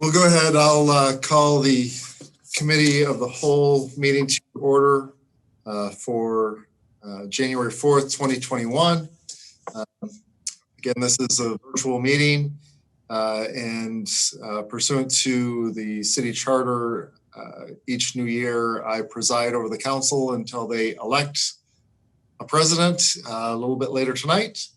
We'll go ahead. I'll call the Committee of the Whole meeting to order for January 4th, 2021. Again, this is a virtual meeting and pursuant to the city charter, each new year I preside over the council until they elect a president a little bit later tonight.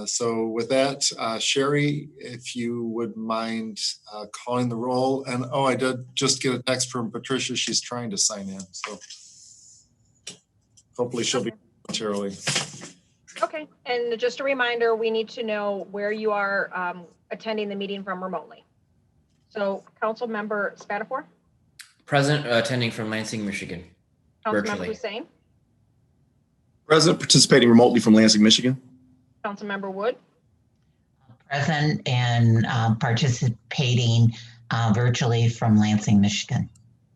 So with that, Sherry, if you would mind calling the roll. And I did just get a text from Patricia. She's trying to sign in. So hopefully she'll be momentarily. Okay, and just a reminder, we need to know where you are attending the meeting from remotely. So Council Member Spatafor? Present, attending from Lansing, Michigan. Councilmember Hussein? Present, participating remotely from Lansing, Michigan. Councilmember Wood? Present and participating virtually from Lansing, Michigan.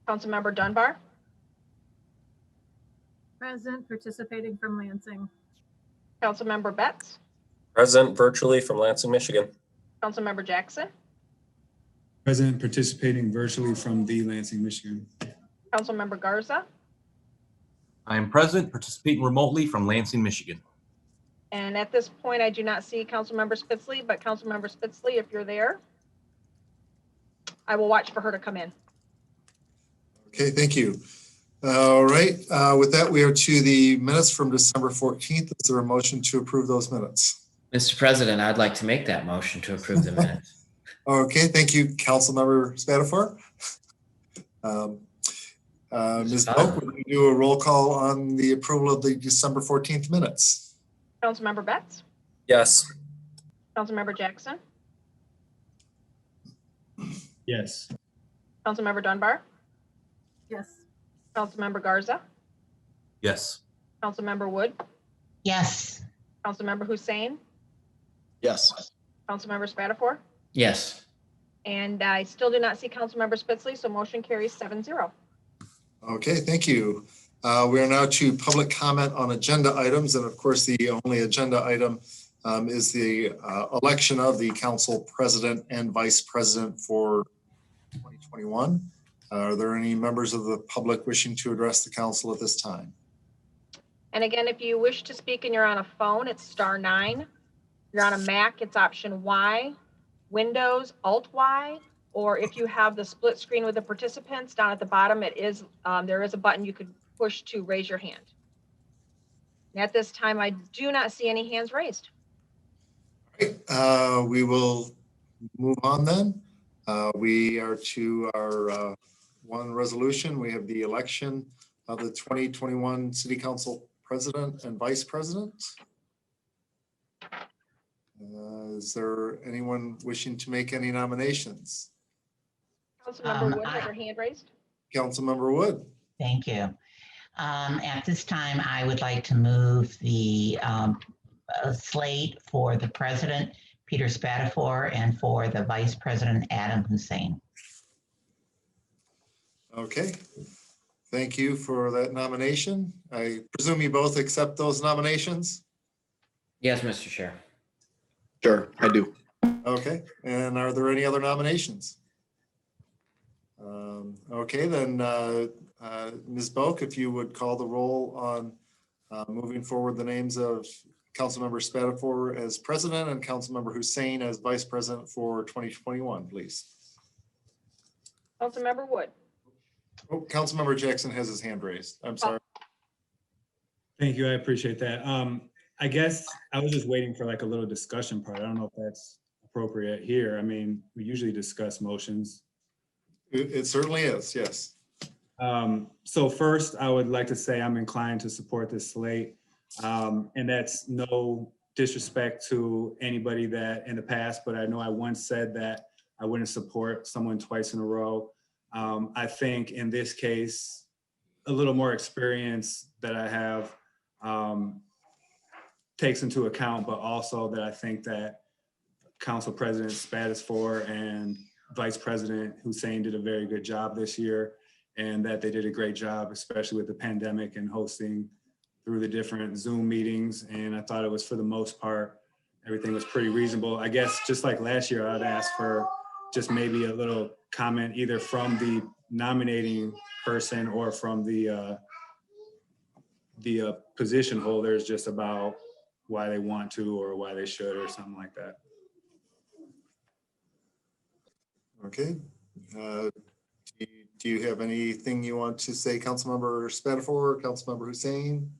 Councilmember Dunbar? Present, participating from Lansing. Councilmember Betts? Present, virtually from Lansing, Michigan. Councilmember Jackson? Present, participating virtually from the Lansing, Michigan. Councilmember Garza? I am present, participating remotely from Lansing, Michigan. And at this point, I do not see Councilmember Spitzley, but Councilmember Spitzley, if you're there, I will watch for her to come in. Okay, thank you. All right, with that, we are to the minutes from December 14th. Is there a motion to approve those minutes? Mr. President, I'd like to make that motion to approve the minutes. Okay, thank you, Councilmember Spatafor. Ms. Polk, would you do a roll call on the approval of the December 14th minutes? Councilmember Betts? Yes. Councilmember Jackson? Yes. Councilmember Dunbar? Yes. Councilmember Garza? Yes. Councilmember Wood? Yes. Councilmember Hussein? Yes. Councilmember Spatafor? Yes. And I still do not see Councilmember Spitzley, so motion carries 7-0. Okay, thank you. We are now to public comment on agenda items. And of course, the only agenda item is the election of the council president and vice president for 2021. Are there any members of the public wishing to address the council at this time? And again, if you wish to speak and you're on a phone, it's *9. If you're on a Mac, it's option Y, Windows, Alt-Y, or if you have the split screen with the participants down at the bottom, it is there is a button you could push to raise your hand. And at this time, I do not see any hands raised. All right, we will move on then. We are to our one resolution. We have the election of the 2021 City Council President and Vice President. Is there anyone wishing to make any nominations? Councilmember Wood has her hand raised. Councilmember Wood. Thank you. At this time, I would like to move the slate for the president, Peter Spatafor, and for the vice president, Adam Hussein. Okay, thank you for that nomination. I presume you both accept those nominations? Yes, Mr. Chair. Sure, I do. Okay, and are there any other nominations? Okay, then Ms. Boak, if you would call the roll on moving forward the names of Councilmember Spatafor as president and Councilmember Hussein as vice president for 2021, please. Councilmember Wood. Oh, Councilmember Jackson has his hand raised. I'm sorry. Thank you. I appreciate that. I guess I was just waiting for like a little discussion part. I don't know if that's appropriate here. I mean, we usually discuss motions. It certainly is, yes. So first, I would like to say I'm inclined to support this slate. And that's no disrespect to anybody that in the past, but I know I once said that I wouldn't support someone twice in a row. I think in this case, a little more experience that I have takes into account, but also that I think that Council President Spatafor and Vice President Hussein did a very good job this year, and that they did a great job, especially with the pandemic and hosting through the different Zoom meetings. And I thought it was, for the most part, everything was pretty reasonable. I guess just like last year, I'd ask for just maybe a little comment either from the nominating person or from the position holders just about why they want to or why they should or something like that. Okay. Do you have anything you want to say, Councilmember Spatafor or Councilmember Hussein?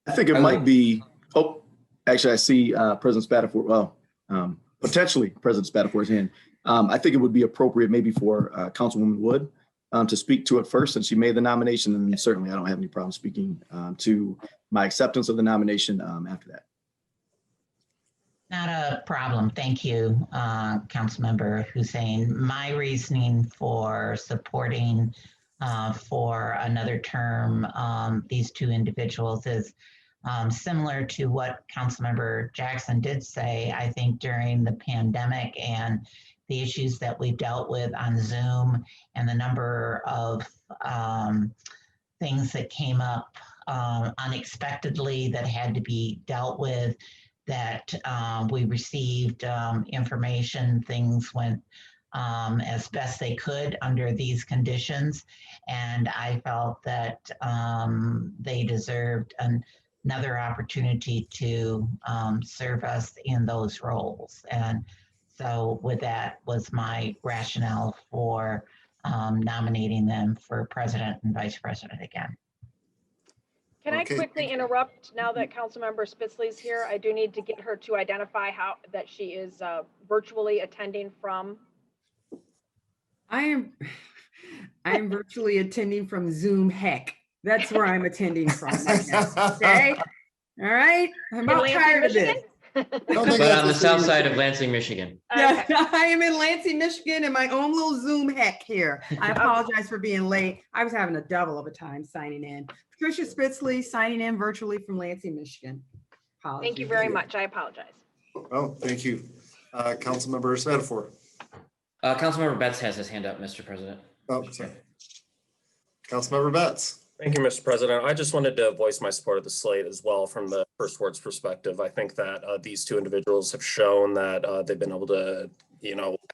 I think it might be, oh, actually I see President Spatafor, well, potentially President Spatafor's hand. I think it would be appropriate maybe for Councilwoman Wood to speak to it first since she made the nomination, and certainly I don't have any problem speaking to my acceptance of the nomination after that. Not a problem. Thank you, Councilmember Hussein. My reasoning for supporting for another term these two individuals is similar to what Councilmember Jackson did say. I think during the pandemic and the issues that we've dealt with on Zoom and the number of things that came up unexpectedly that had to be dealt with, that we received information, things went as best they could under these conditions. And I felt that they deserved another opportunity to serve us in those roles. And so with that was my rationale for nominating them for president and vice president again. Can I quickly interrupt now that Councilmember Spitzley's here? I do need to get her to identify how that she is virtually attending from. I am virtually attending from Zoom. Heck, that's where I'm attending from right now. Okay. All right. I'm about tired of this. But on the south side of Lansing, Michigan. Yeah, I am in Lansing, Michigan, in my own little Zoom heck here. I apologize for being late. I was having a devil of a time signing in. Patricia Spitzley signing in virtually from Lansing, Michigan. Apologies. Thank you very much. I apologize. Oh, thank you. Councilmember Spatafor. Councilmember Betts has his hand up, Mr. President. Oh, sorry. Councilmember Betts. Thank you, Mr. President. I just wanted to voice my support of the slate as well from the First Ward's perspective. I think that these two individuals have shown that they've been able to,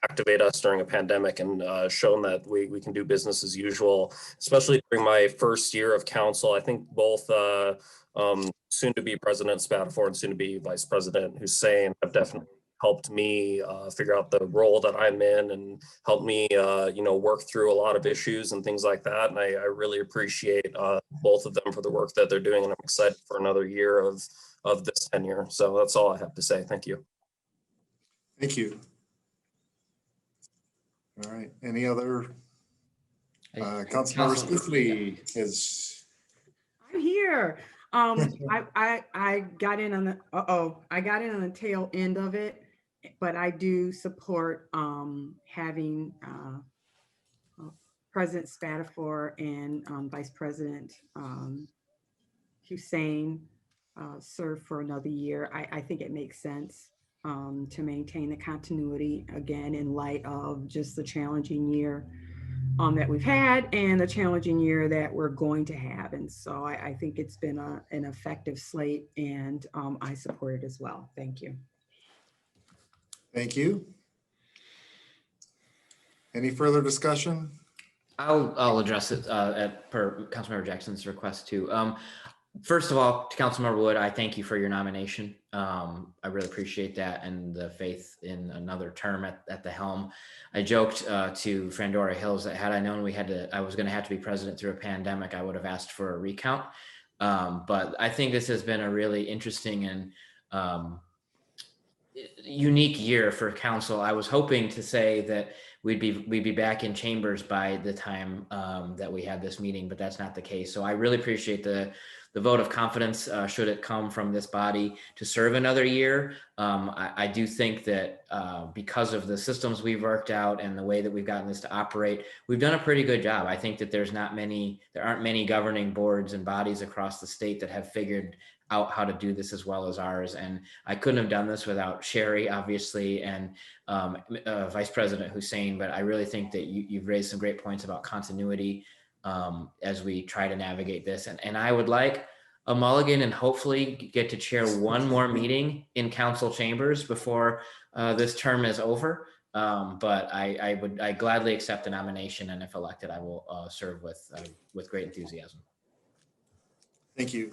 activate us during a pandemic and shown that we can do business as usual, especially during my first year of council. I think both soon to be President Spatafor and soon to be Vice President Hussein have definitely helped me figure out the role that I'm in and helped me, work through a lot of issues and things like that. And I really appreciate both of them for the work that they're doing. And I'm excited for another year of this tenure. So that's all I have to say. Thank you. Thank you. All right. Any other? Councilmember Spitzley is. I'm here. I got in on the tail end of it, but I do support having President Spatafor and Vice President Hussein serve for another year. I think it makes sense to maintain the continuity again in light of just the challenging year that we've had and the challenging year that we're going to have. And so I think it's been an effective slate, and I support it as well. Thank you. Thank you. Any further discussion? I'll address it per Councilmember Jackson's request too. First of all, to Councilmember Wood, I thank you for your nomination. I really appreciate that and the faith in another term at the helm. I joked to Frandora Hills that had I known I was going to have to be president through a pandemic, I would have asked for a recount. But I think this has been a really interesting and unique year for council. I was hoping to say that we'd be back in chambers by the time that we had this meeting, but that's not the case. So I really appreciate the vote of confidence should it come from this body to serve another year. I do think that because of the systems we've worked out and the way that we've gotten this to operate, we've done a pretty good job. I think that there aren't many governing boards and bodies across the state that have figured out how to do this as well as ours. And I couldn't have done this without Sherry, obviously, and Vice President Hussein, but I really think that you've raised some great points about continuity as we try to navigate this. And I would like a mulligan and hopefully get to chair one more meeting in council chambers before this term is over. But I gladly accept the nomination, and if elected, I will serve with great enthusiasm. Thank you.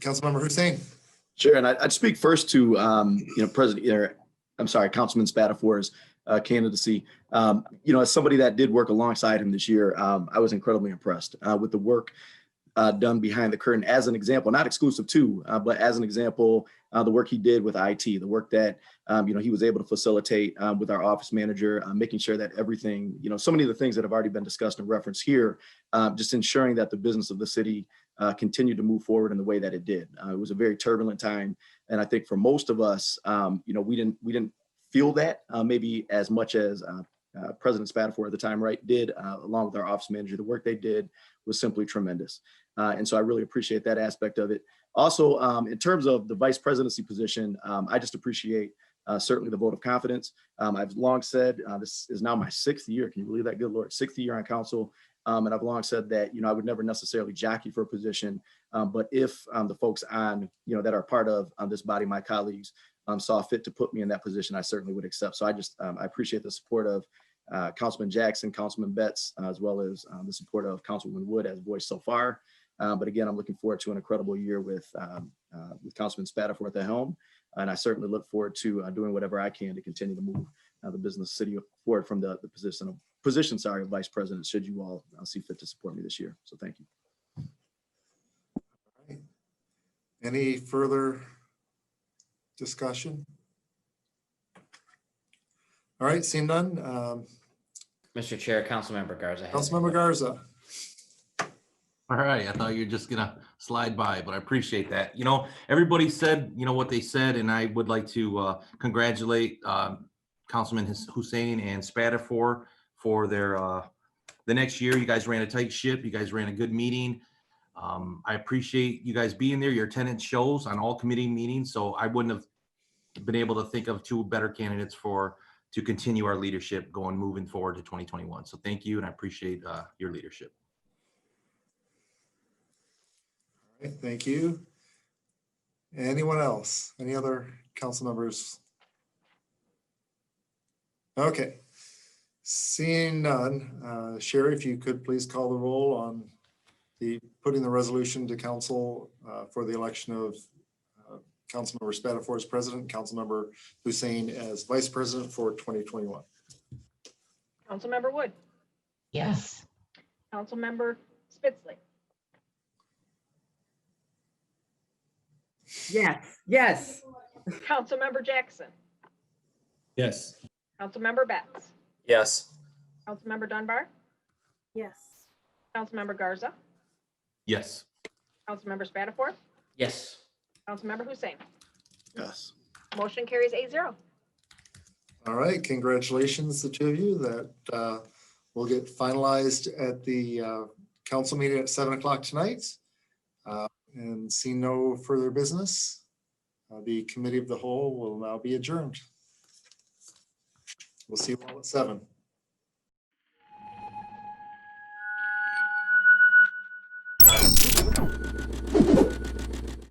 Councilmember Hussein. Sure, and I'd speak first to Councilman Spatafor's candidacy. As somebody that did work alongside him this year, I was incredibly impressed with the work done behind the curtain. As an example, not exclusive to, but as an example, the work he did with IT, the work that he was able to facilitate with our office manager, making sure that everything, so many of the things that have already been discussed and referenced here, just ensuring that the business of the city continued to move forward in the way that it did. It was a very turbulent time, and I think for most of us, we didn't feel that maybe as much as President Spatafor at the time, right, did, along with our office manager. The work they did was simply tremendous. And so I really appreciate that aspect of it. Also, in terms of the vice presidency position, I just appreciate certainly the vote of confidence. I've long said, this is now my 6th year. Can you believe that? Good Lord, 6th year on council. And I've long said that, I would never necessarily jockey for a position. But if the folks on, that are part of this body, my colleagues, saw fit to put me in that position, I certainly would accept. So I appreciate the support of Councilman Jackson, Councilman Betts, as well as the support of Councilwoman Wood as voiced so far. But again, I'm looking forward to an incredible year with Councilman Spatafor at the helm. And I certainly look forward to doing whatever I can to continue to move the business city forward from the position of vice president, should you all see fit to support me this year. So thank you. All right. Any further discussion? All right, seeing none. Mr. Chair, Councilmember Garza. Councilmember Garza. All right, I thought you were just gonna slide by, but I appreciate that. Everybody said, what they said, and I would like to congratulate Councilman Hussein and Spatafor for their the next year. You guys ran a tight ship. You guys ran a good meeting. I appreciate you guys being there. Your attendance shows on all committee meetings, so I wouldn't have been able to think of two better candidates to continue our leadership moving forward to 2021. So thank you, and I appreciate your leadership. All right, thank you. Anyone else? Any other council members? Okay. Seeing none, Sherry, if you could please call the roll on putting the resolution to council for the election of Councilmember Spatafor as president, Councilmember Hussein as vice president for 2021. Councilmember Wood, Yes. Councilmember Spitzley, Yes. Councilmember Jackson, Yes. Councilmember Betts, Yes. Councilmember Dunbar, Yes. Councilmember Garza, Yes. Councilmember Spatafor, Yes. Councilmember Hussein. Yes. Motion carries 8-0. All right, congratulations, the two of you. That will get finalized at the council meeting at 7 o'clock tonight. And seeing no further business, the committee of the whole will now be adjourned. We'll see you all at 7.